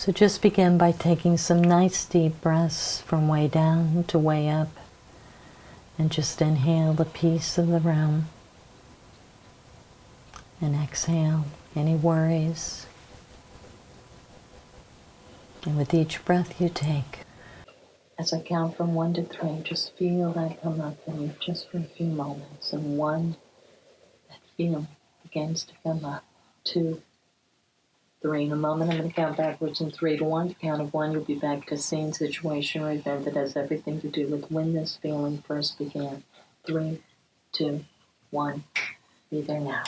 So just begin by taking some nice deep breaths from way down to way up, and just inhale the peace of the room, and exhale any worries. And with each breath you take, as I count from 1 to 3, just feel that come up in you just for a few moments. And 1, that feeling begins to come up. 2, 3. In a moment, I'm going to count backwards from 3 to 1. Count of 1, you'll be back to scene, situation, or event that has everything to do with when this feeling first began. 3, 2, 1. Be there now.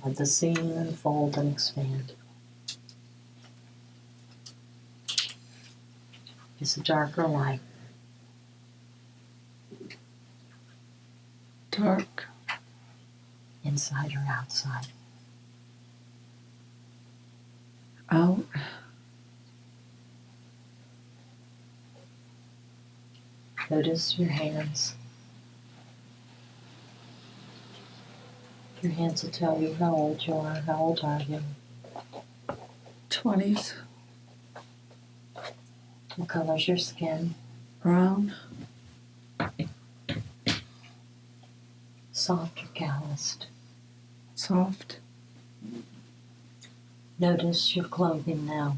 Let the scene unfold and expand. Is it dark or light? Dark. Inside or outside? Out. Notice your hands. Your hands will tell you how old you are. How old are you? 20s. What color's your skin? Brown. Soft or calloused? Soft. Notice your clothing now.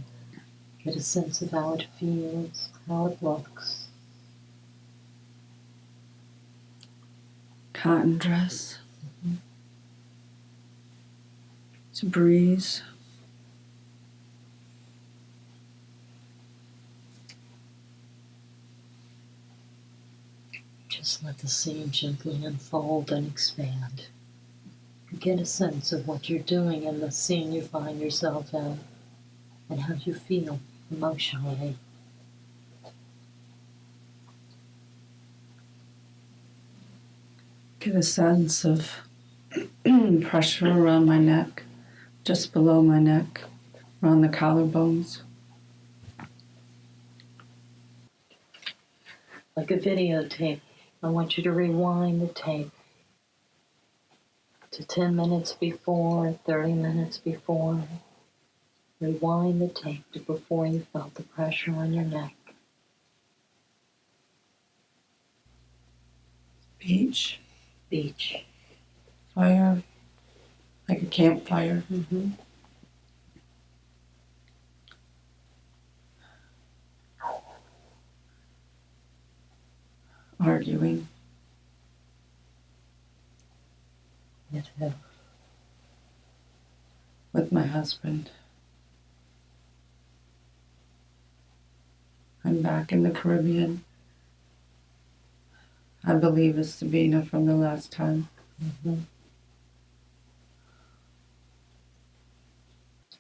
Get a sense of how it feels, how it looks. Cotton dress. It's a breeze. Just let the scene gently unfold and expand. Get a sense of what you're doing in the scene you find yourself in and how you feel emotionally. Get a sense of pressure around my neck, just below my neck, around the collarbones. Like a videotape, I want you to rewind the tape to 10 minutes before, 30 minutes before. Rewind the tape to before you felt the pressure on your neck. Beach. Beach. Fire. Like a campfire. Arguing. Me too. With my husband. I'm back in the Caribbean. I believe it's Sabina from the last time.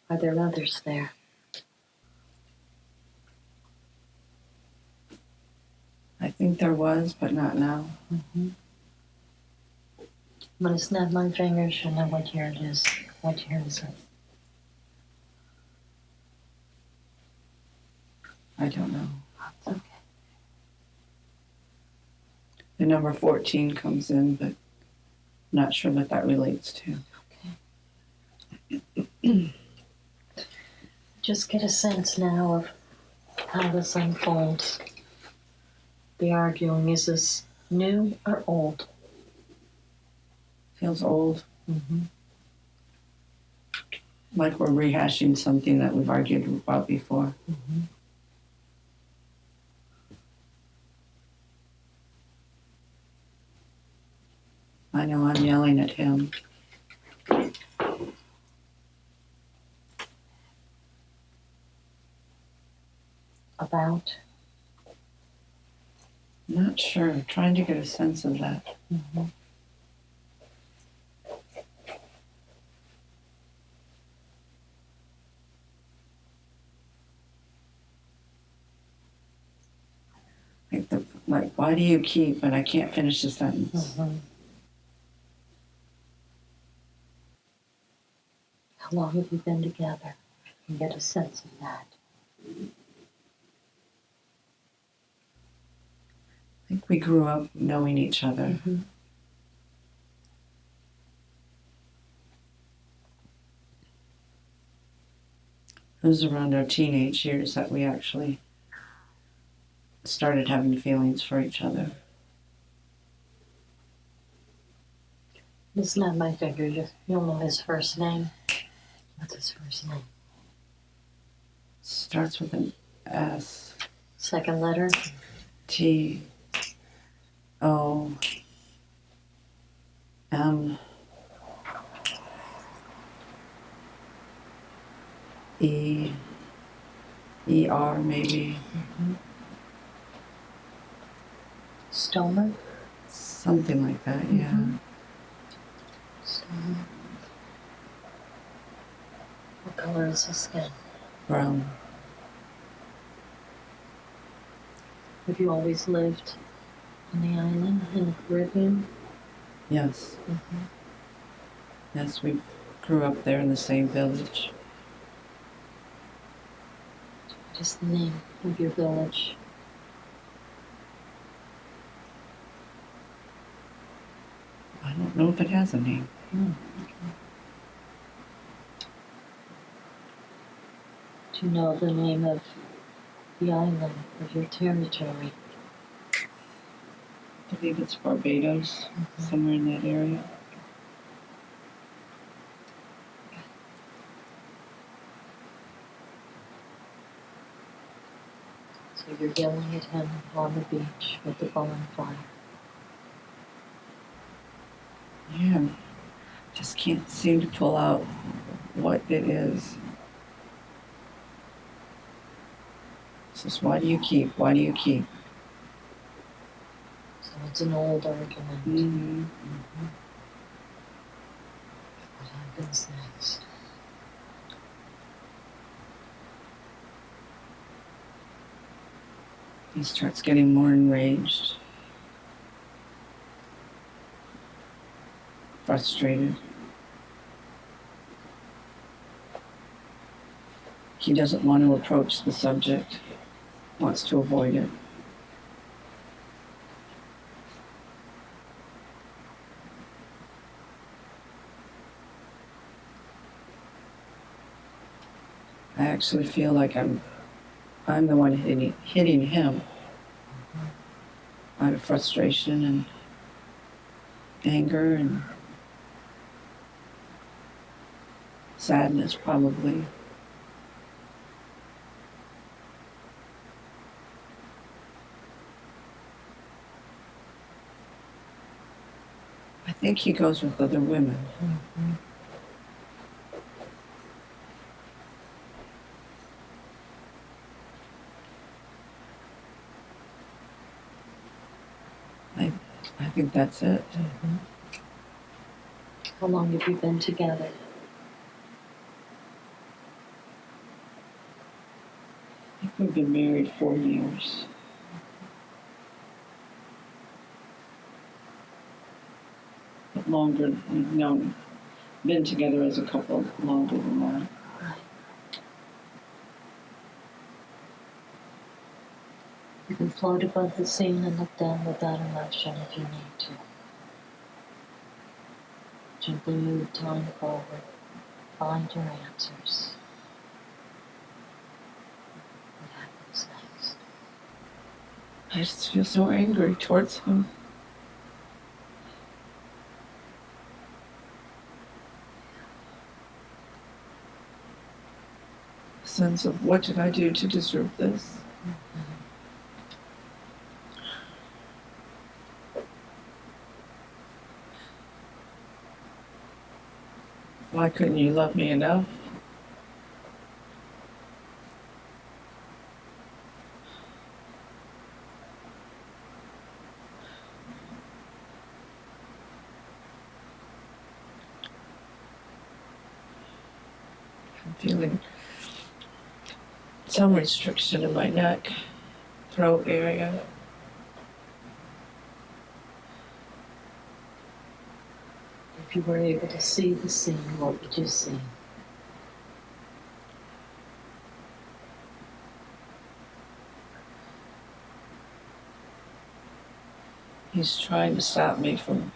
Are there others there? I think there was, but not now. I'm going to snap my fingers and know what year it is. What year is it? I don't know. That's okay. The number 14 comes in, but I'm not sure what that relates to. Okay. Just get a sense now of how this unfolds. The arguing, is this new or old? Feels old. Like we're rehashing something that we've argued about before. I know I'm yelling at him. About? Not sure. Trying to get a sense of that. Like, why do you keep? And I can't finish the sentence. How long have you been together? And get a sense of that. I think we grew up knowing each other. It was around our teenage years that we actually started having feelings for each other. Listen at my finger. You'll know his first name. What's his first name? Starts with an S. Second letter? T. O. M. E. E-R maybe. Stoner? Something like that, yeah. Stoner. What color is his skin? Brown. Have you always lived on the island in the Caribbean? Yes. Yes, we grew up there in the same village. What is the name of your village? I don't know if it has a name. Do you know the name of the island of your territory? I believe it's Barbados, somewhere in that area. So you're yelling at him on the beach with the bonfire. Yeah, just can't seem to pull out what it is. It's just, why do you keep? Why do you keep? So it's an old argument. What happens next? He starts getting more enraged, frustrated. He doesn't want to approach the subject, wants to avoid it. I actually feel like I'm the one hitting him out of frustration and anger and sadness, probably. I think he goes with other women. I think that's it. How long have you been together? I think we've been married 4 years. But longer, we've been together as a couple longer than that. You can float above the scene and look down without emotion if you need to. Gently move time forward. Find your answers. What happens next? I just feel so angry towards him. A sense of, what did I do to deserve this? Why couldn't you love me enough? I'm feeling some restriction in my neck, throat area. If you were able to see the scene, what would you see? He's trying to stop me from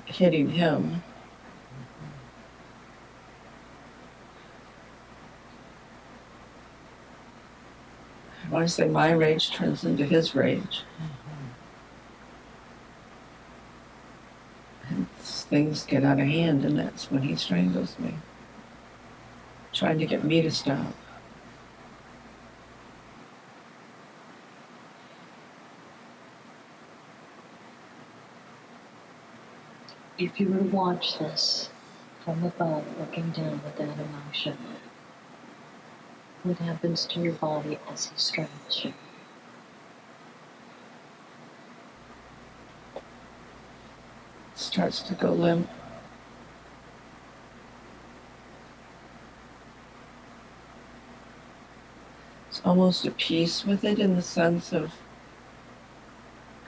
hitting him. I want to say my rage turns into his rage. And things get out of hand, and that's when he strangles me, trying to get me to stop. If you were to watch this from above, looking down with that emotion, what happens to your body as he strangles you? Starts to go limp. It's almost a peace with it, in the sense of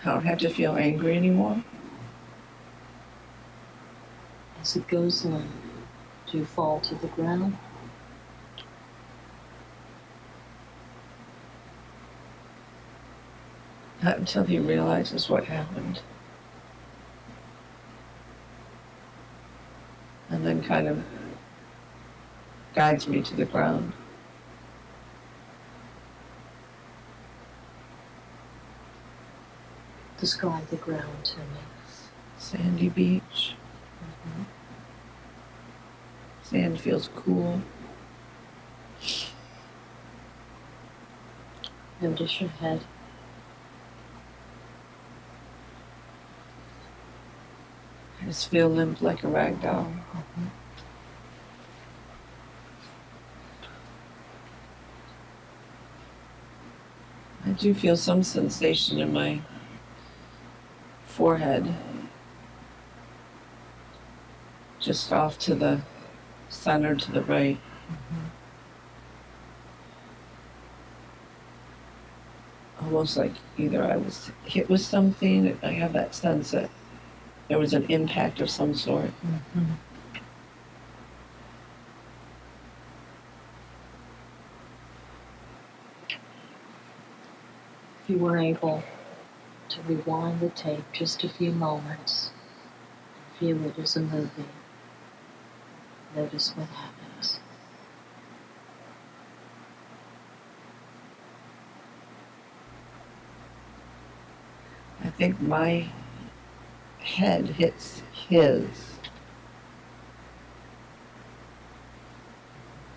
I don't have to feel angry anymore. As it goes limp, do you fall to the ground? Not until he realizes what happened. And then kind of guides me to the ground. Describe the ground to me. Sandy beach. Sand feels cool. Notice your head. I just feel limp like a rag doll. I do feel some sensation in my forehead, just off to the center to the right. Almost like either I was hit with something, I have that sense that there was an impact of some sort. If you were able to rewind the tape just a few moments and view it as a movie, notice what happens. I think my head hits his.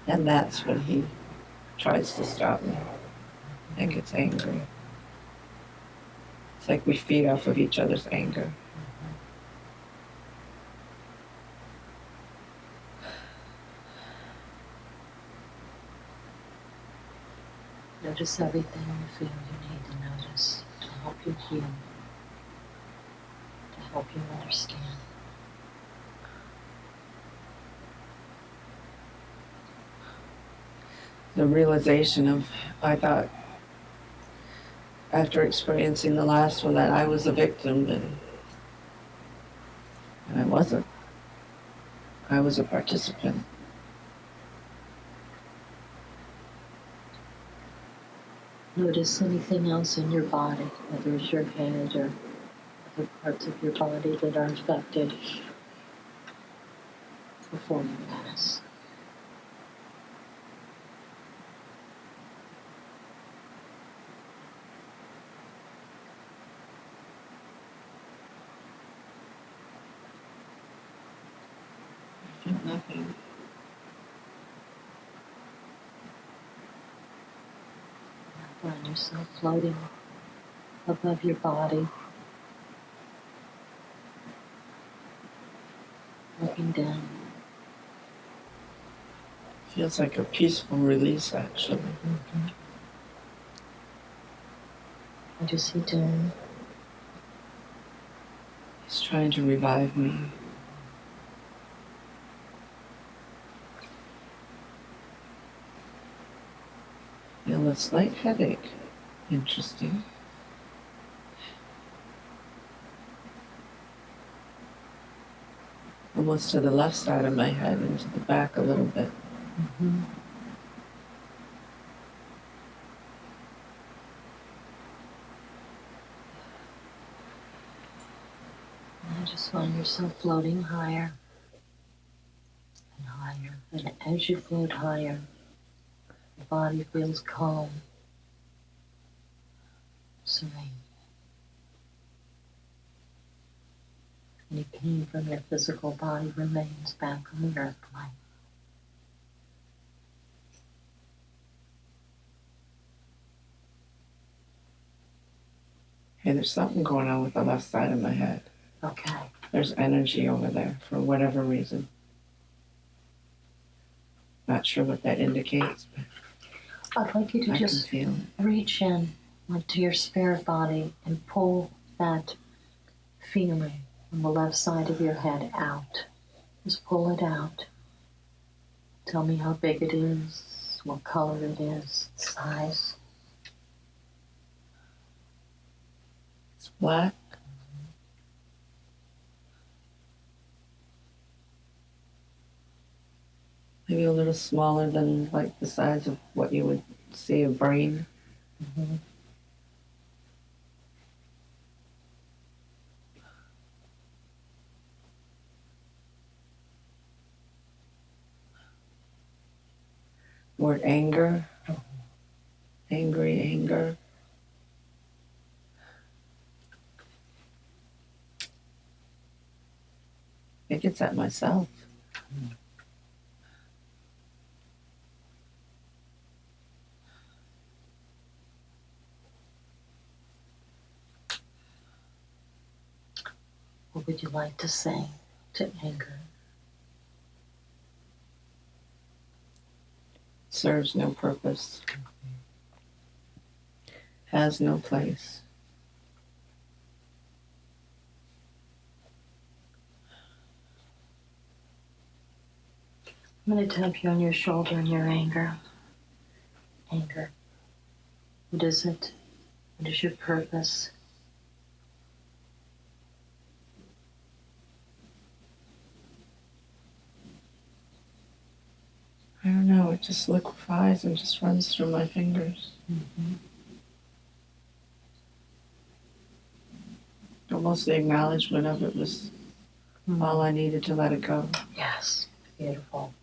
And that's when he tries to stop me and gets angry. It's like we feed off of each other's anger. Notice everything you feel you need to notice to help you heal, to help you understand. The realization of, I thought, after experiencing the last one, that I was a victim, and I wasn't. I was a participant. Notice anything else in your body, whether it's your head or other parts of your body that are affected before you pass. I feel nothing. Find yourself floating above your body, looking down. Feels like a peaceful release, actually. What is he doing? He's trying to revive me. Feel a slight headache. Interesting. Almost to the left side of my head and to the back a little bit. Now just find yourself floating higher and higher. And as you float higher, your body feels calm serene. Any pain from your physical body remains back on the earth plane. Hey, there's something going on with the left side of my head. Okay. There's energy over there for whatever reason. Not sure what that indicates, but I'd like you to I just can feel it. reach in into your spirit body and pull that feeling on the left side of your head out. Just pull it out. Tell me how big it is, what color it is, size. It's black. Maybe a little smaller than like the size of what you would see a brain. Mm-hmm. Word anger. Angry, anger. I think it's at myself. What would you like to say to anger? Serves no purpose. Has no place. I'm going to tap you on your shoulder in your anger. Anger. What is it? What is your purpose? I don't know, it just liquefies and just runs through my fingers. Mm-hmm. Almost the acknowledgement of it was all I needed to let it go. Yes, beautiful.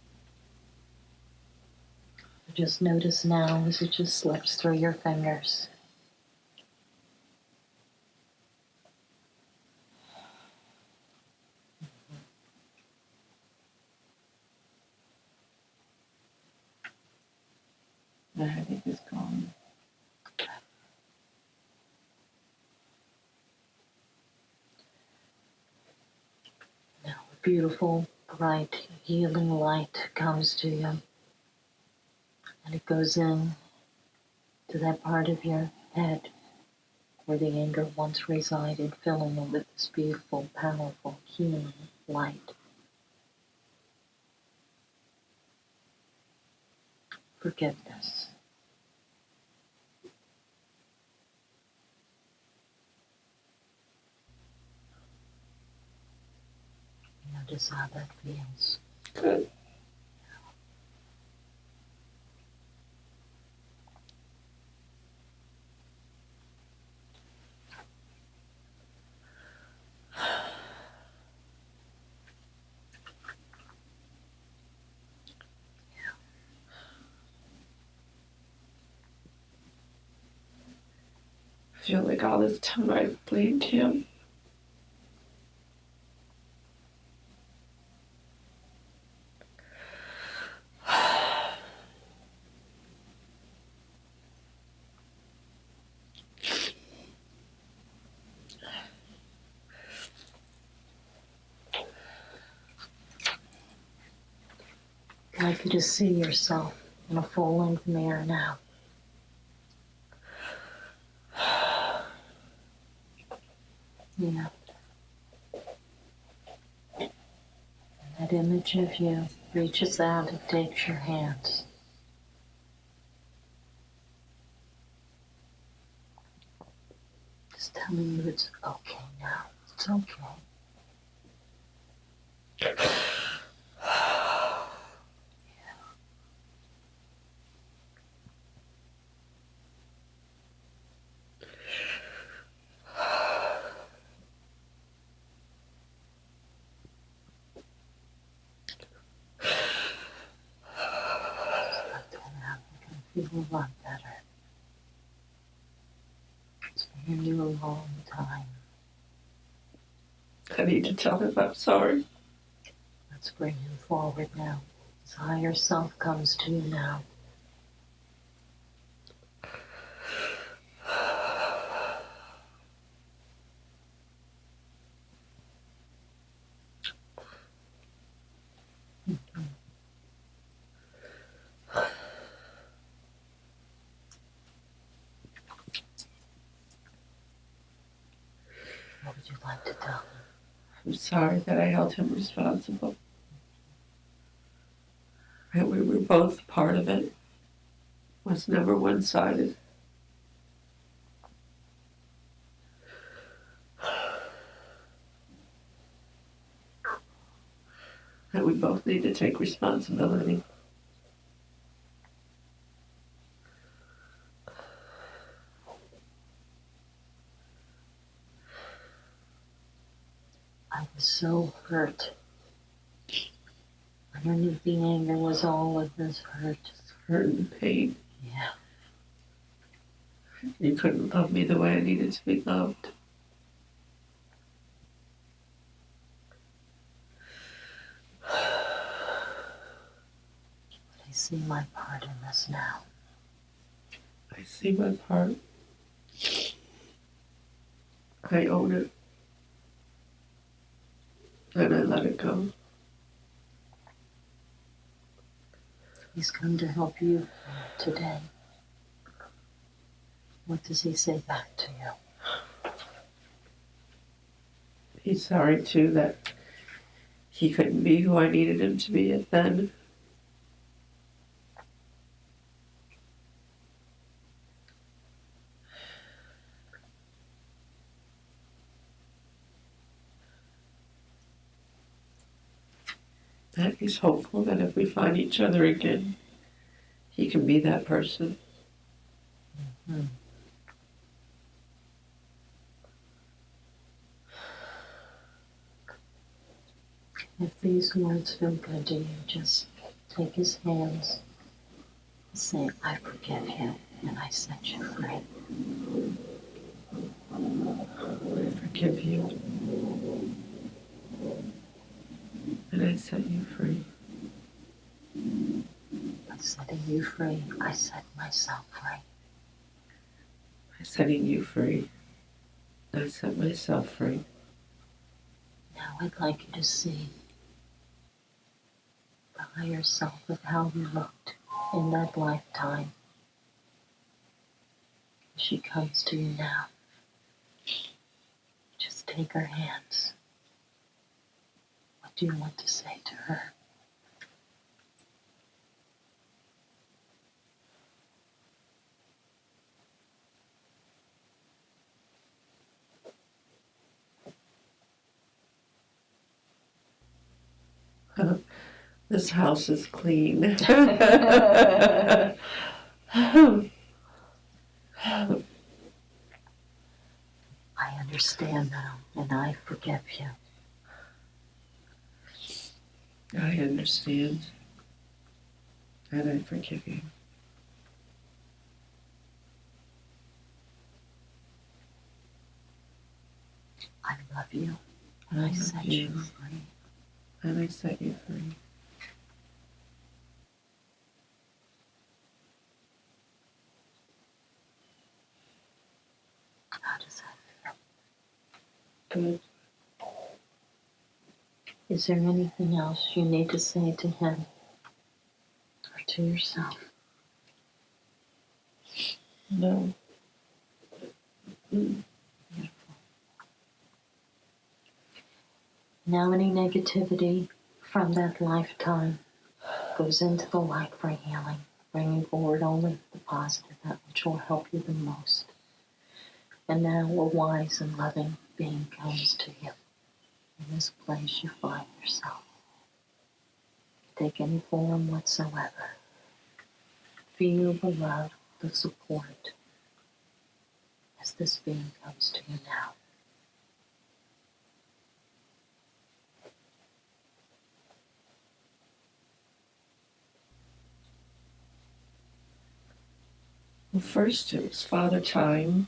Just notice now as it just slips through your fingers. The headache is gone. Now a beautiful, bright, healing light comes to you. And it goes in to that part of your head where the anger once resided, filling it with this beautiful, powerful, healing light. Forgiveness. Notice how that feels. Good. I feel like all this time I've blamed him. I'd like you to see yourself in a full-length mirror now. Yeah. And that image of you reaches out and takes your hands. Just telling you it's okay now. It's okay. Just let that out. You're going to feel a lot better. It's in you a long time. I need to tell him I'm sorry. Let's bring him forward now. His higher self comes to you now. What would you like to tell him? I'm sorry that I held him responsible. And we were both part of it. It was never one-sided. That we both need to take responsibility. I was so hurt. Underneath the anger was all of this hurt. Hurt and pain. Yeah. You couldn't love me the way I needed to be loved. I see my part in this now. I see my part. I own it. And I let it go. He's come to help you today. What does he say back to you? He's sorry too that he couldn't be who I needed him to be at then. And he's hopeful that if we find each other again, he can be that person. Mm-hmm. If these words feel good to you, just take his hands and say, I forgive you and I set you free. I forgive you. And I set you free. By setting you free, I set myself free. By setting you free, I set myself free. Now I'd like you to see the higher self of how you looked in that lifetime. She comes to you now. Just take her hands. What do you want to say to her? This house is clean. I understand now, and I forgive you. I understand. And I forgive you. I love you, and I set you free. And I set you free. How does that Good. feel? Is there anything else you need to say to him or to yourself? No. Beautiful. Now any negativity from that lifetime goes into the light for healing, bringing forward only the positive, that which will help you the most. And now a wise and loving being comes to you in this place you find yourself. Take any form whatsoever. Feel the love, the support as this being comes to you now. Well, first it was Father Time,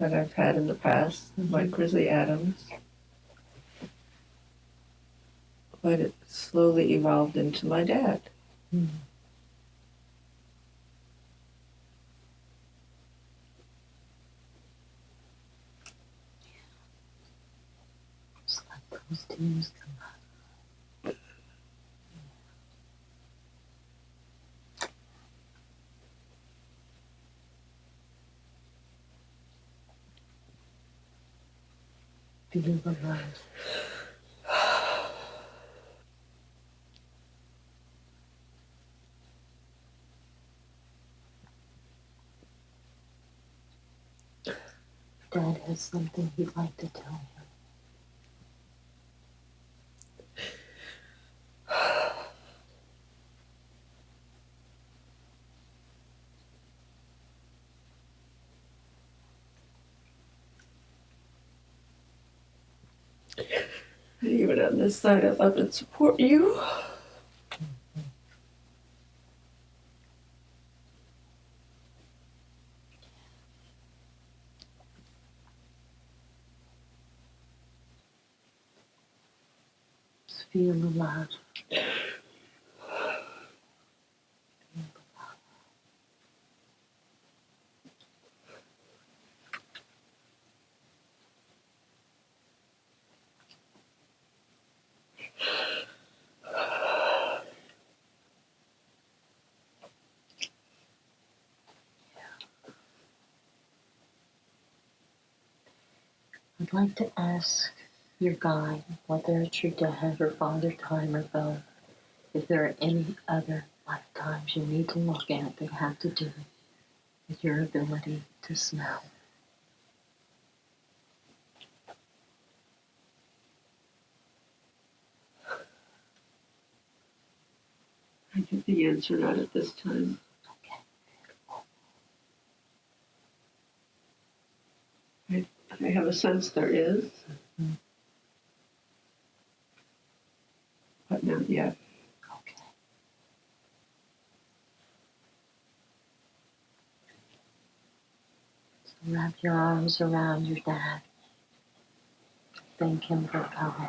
that I've had in the past, like Grizzly Adams. But it slowly evolved into my dad. Just let those tears come out. Feel the love. Dad has something he'd like to tell you. Even on this side, I love and support you. Just feel the love. I'd like to ask your guide, whether it's your dad or father time or both, if there are any other lifetimes you need to look at that have to do with your ability to smell. I get the answer not at this time. Okay. I have a sense there is, but not yet. Okay. So wrap your arms around your dad. Thank him for coming.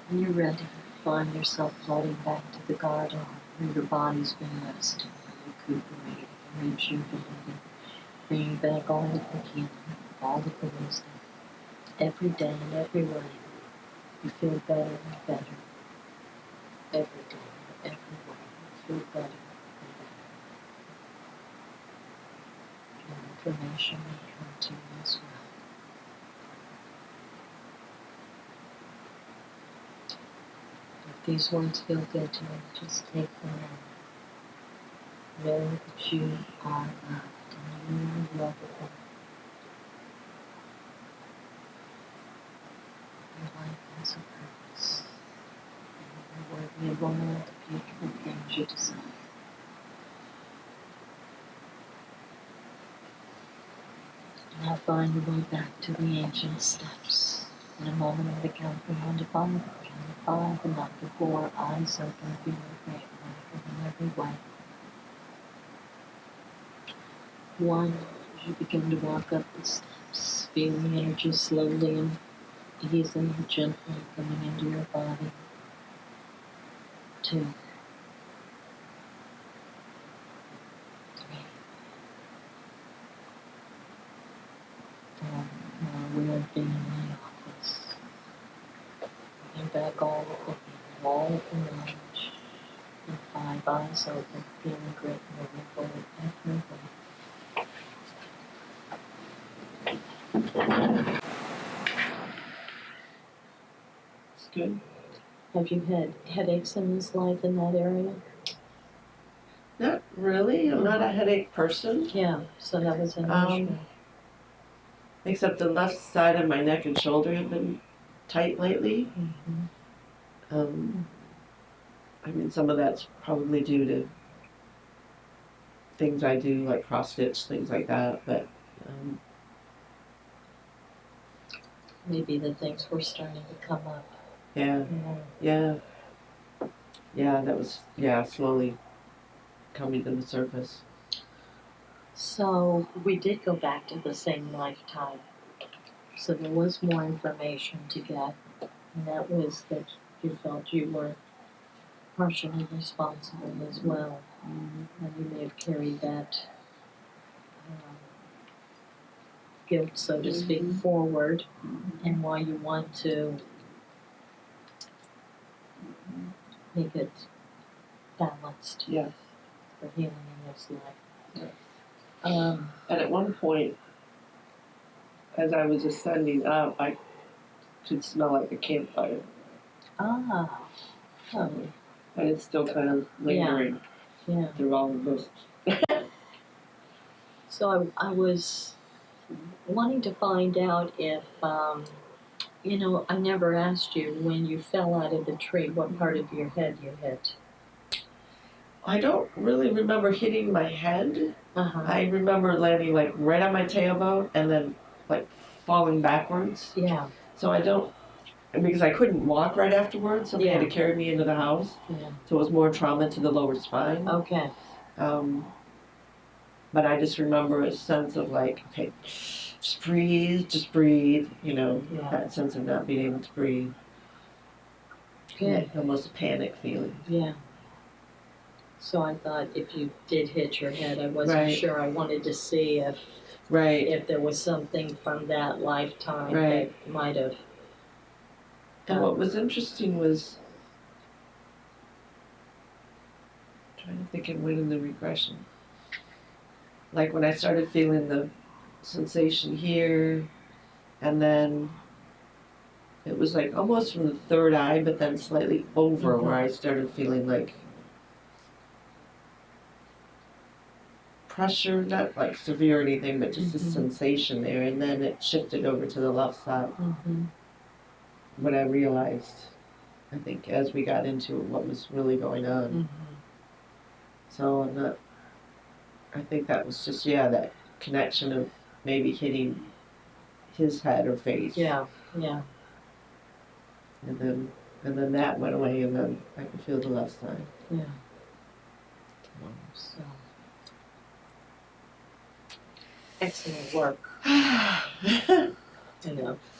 When you're ready, find yourself floating back to the garden where your body's been resting, recuperating, rejuvenating, bringing back all of the healing, all of the wisdom. Every day and every way, you feel better and better. Every day and every way, you feel better and better. And information may come to you as well. If these words feel good to you, just take them in. Know that you are loved and you are lovable. Your life has a purpose. And you're worthy of all the beautiful things you desire. Now find your way back to the ancient steps. In a moment of the count from 1 to 5, count to 5 and not to 4, eyes open, feel a great life in every way. 1, as you begin to walk up the steps, feel the energy slowly and easily and gently coming into your body. 2, 3, 4. Now we have been in my office. Bring back all of the healing, all of the knowledge. And 5, eyes open, feeling great, moving forward every way. It's good. Have you had headaches in this life in that area? Not really. I'm not a headache person. Yeah, so that was unusual. Except the left side of my neck and shoulder have been tight lately. I mean, some of that's probably due to things I do, like cross stitch, things like that. But Maybe the things were starting to come up. yeah, that was slowly coming to the surface. So we did go back to the same lifetime. So there was more information to get, and that was that you felt you were partially responsible as well. And you may have carried that guilt, so to speak, forward, and why you want to make it balanced for healing in this life. And at one point, as I was ascending up, I could smell like a campfire. Oh. And it's still kind of lingering through all of this. So I was wanting to find out if, I never asked you when you fell out of the tree, what part of your head you hit. I don't really remember hitting my head. I remember landing like right on my tailbone and then like falling backwards. Yeah. So I don't, because I couldn't walk right afterwards, so they had to carry me into the house. Yeah. So it was more trauma to the lower spine. Okay. But I just remember a sense of like, okay, just breathe, that sense of not being able to breathe. Good. Almost a panic feeling. Yeah. So I thought if you did hit your head, I wasn't sure. I wanted to see if there was something from that lifetime that might have. And what was interesting was, I'm trying to think of when in the regression. Like when I started feeling the sensation here, and then it was like almost from the third eye, but then slightly over where I started feeling like pressure, not like severe or anything, but just a sensation there, and then it shifted over to the left side. What I realized, I think, as we got into what was really going on. So I think that was just, that connection of maybe hitting his head or face. Yeah. And then that went away, and then I could feel the left side. Yeah. So. Excellent work. That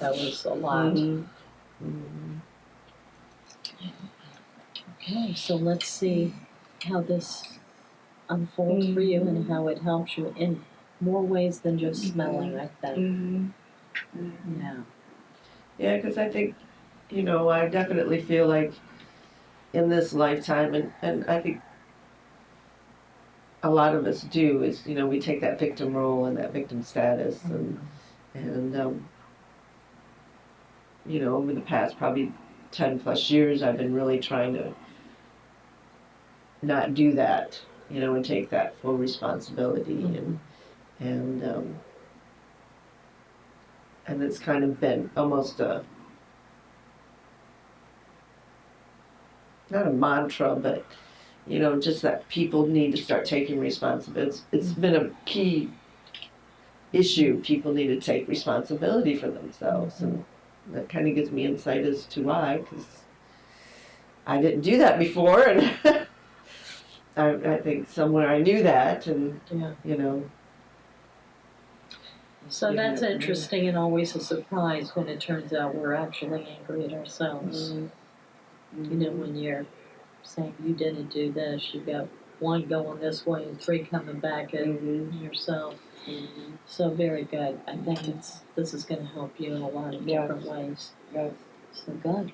was a lot. Okay, so let's see how this unfolds for you and how it helps you in more ways than just smelling, I think. Yeah, because I think, I definitely feel like in this lifetime, and I think a lot of us do, is, we take that victim role and that victim status, and over the past probably 10 plus years, I've been really trying to not do that, and take that full responsibility, and it's kind of been almost not a mantra, but just that people need to start taking responsibility. It's been a key issue. People need to take responsibility for themselves, and that kind of gives me insight as to why, because I didn't do that before, and I think somewhere I knew that, and So that's interesting and always a surprise when it turns out we're actually angry at ourselves. When you're saying you didn't do this, you've got one going this way and three coming back at yourself. So very good. I think this is going to help you in a lot of different ways. Yes. So good.